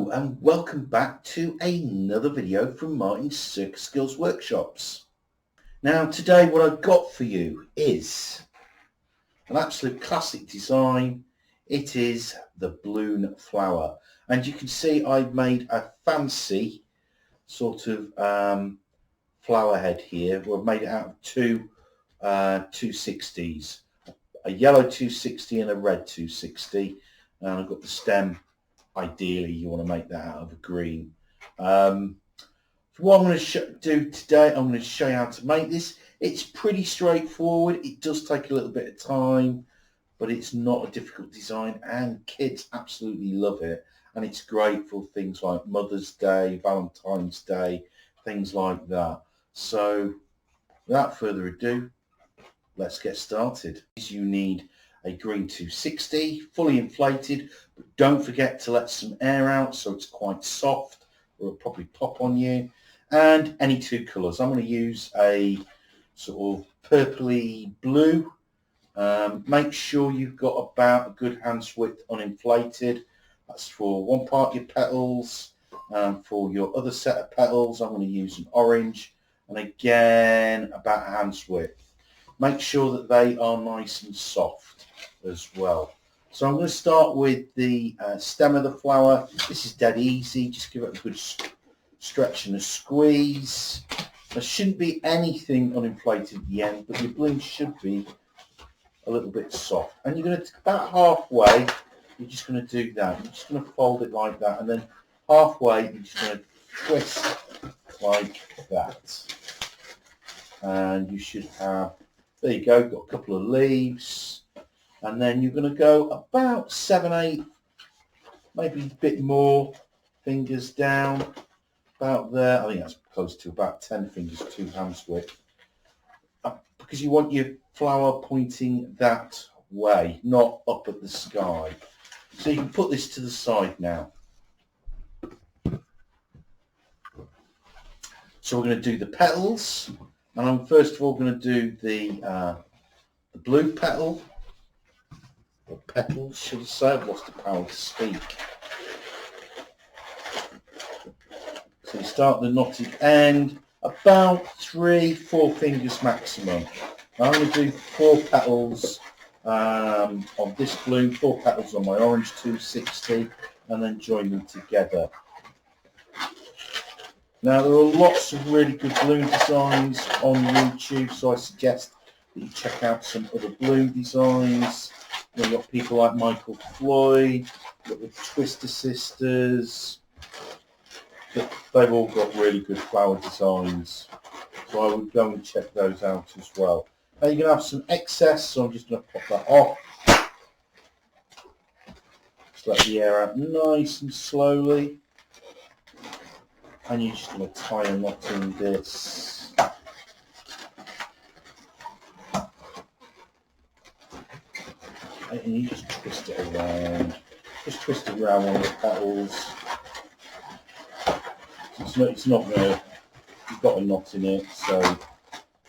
Hello and welcome back to another video from Martin's Circus Skills Workshops. Now today what I've got for you is an absolute classic design. It is the balloon flower, and you can see I've made a fancy sort of flower head here. We've made it out of two 260s, a yellow 260 and a red 260, and I've got the stem. Ideally you want to make that out of a green. What I'm going to do today, I'm going to show you how to make this. It's pretty straightforward. It does take a little bit of time, but it's not a difficult design, and kids absolutely love it. And it's great for things like Mother's Day, Valentine's Day, things like that. So without further ado, let's get started. You need a green 260, fully inflated, but don't forget to let some air out so it's quite soft, or it'll probably pop on you. And any two colours. I'm going to use a sort of purpley blue. Make sure you've got about a good hand's width uninflated. That's for one part of your petals. For your other set of petals, I'm going to use an orange, and again about a hand's width. Make sure that they are nice and soft as well. So I'm going to start with the stem of the flower. This is dead easy. Just give it a good stretch and a squeeze. There shouldn't be anything uninflated at the end, but your balloon should be a little bit soft. And you're going to, about halfway, you're just going to do that. You're just going to fold it like that, and then halfway you're just going to twist like that. And you should have, there you go, got a couple of leaves. And then you're going to go about 7, 8, maybe a bit more fingers down, about there. I think that's close to about 10 fingers, 2 hands width, because you want your flower pointing that way, not up at the sky. So you can put this to the side now. So we're going to do the petals, and I'm first of all going to do the blue petal. Or petals, should I say. I've lost the power to speak. So you start the knotted end about 3, 4 fingers maximum. Now I'm going to do 4 petals on this balloon, 4 petals on my orange 260, and then join them together. Now there are lots of really good balloon designs on YouTube, so I suggest that you check out some other balloon designs. You've got people like Michael Floyd, you've got the Twister Sisters. They've all got really good flower designs, so I would go and check those out as well. Now you're going to have some excess, so I'm just going to pop that off. Just let the air out nice and slowly. And you're just going to tie a knot in this. And you just twist it around. Just twist it around one of the petals. It's not going to, you've got a knot in it, so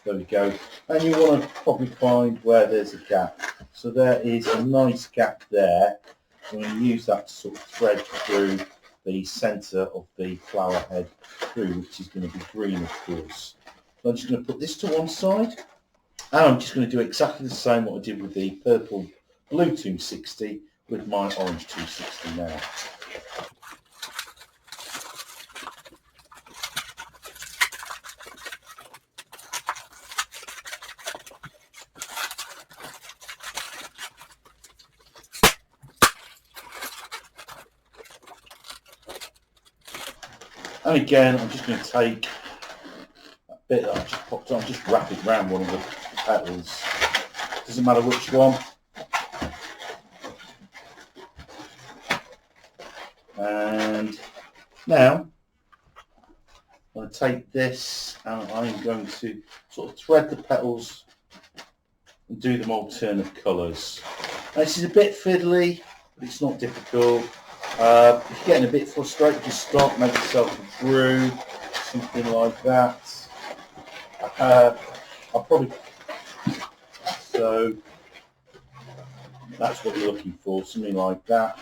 there we go. And you want to probably find where there's a gap. So there is a nice gap there. I'm going to use that to sort of thread through the centre of the flower head through, which is going to be green, of course. So I'm just going to put this to one side, and I'm just going to do exactly the same what I did with the purple blue 260 with my orange 260 now. And again, I'm just going to take a bit that I just popped on, just wrap it around one of the petals. Doesn't matter which one. And now I'm going to take this, and I'm going to sort of thread the petals and do them alternate colours. Now, this is a bit fiddly, but it's not difficult. If you're getting a bit frustrated, just stop, make yourself a groove, something like that. I'll probably, so that's what you're looking for, something like that.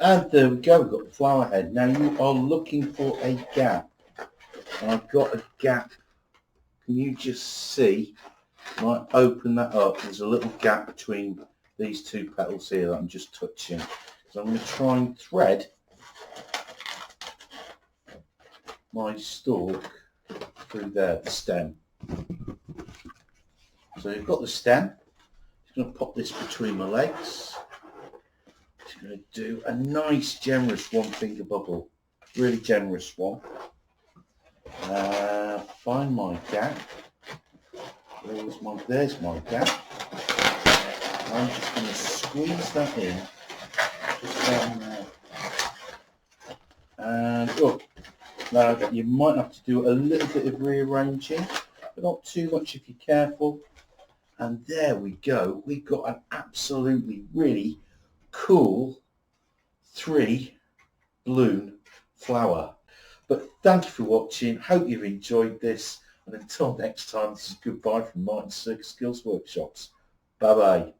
And there we go, we've got the flower head. Now you are looking for a gap. And I've got a gap. Can you just see? I might open that up. There's a little gap between these two petals here that I'm just touching. So I'm going to try and thread my stalk through there, the stem. So you've got the stem. Just going to pop this between my legs. Just going to do a nice generous one finger bubble. Really generous one. Find my gap. There's my gap. I'm just going to squeeze that in. Just down there. And oh, now you might have to do a little bit of rearranging, but not too much if you're careful. And there we go. We've got an absolutely really cool 3-bloom flower. But thank you for watching. Hope you've enjoyed this. And until next time, this is goodbye from Martin's Circus Skills Workshops. Bye bye.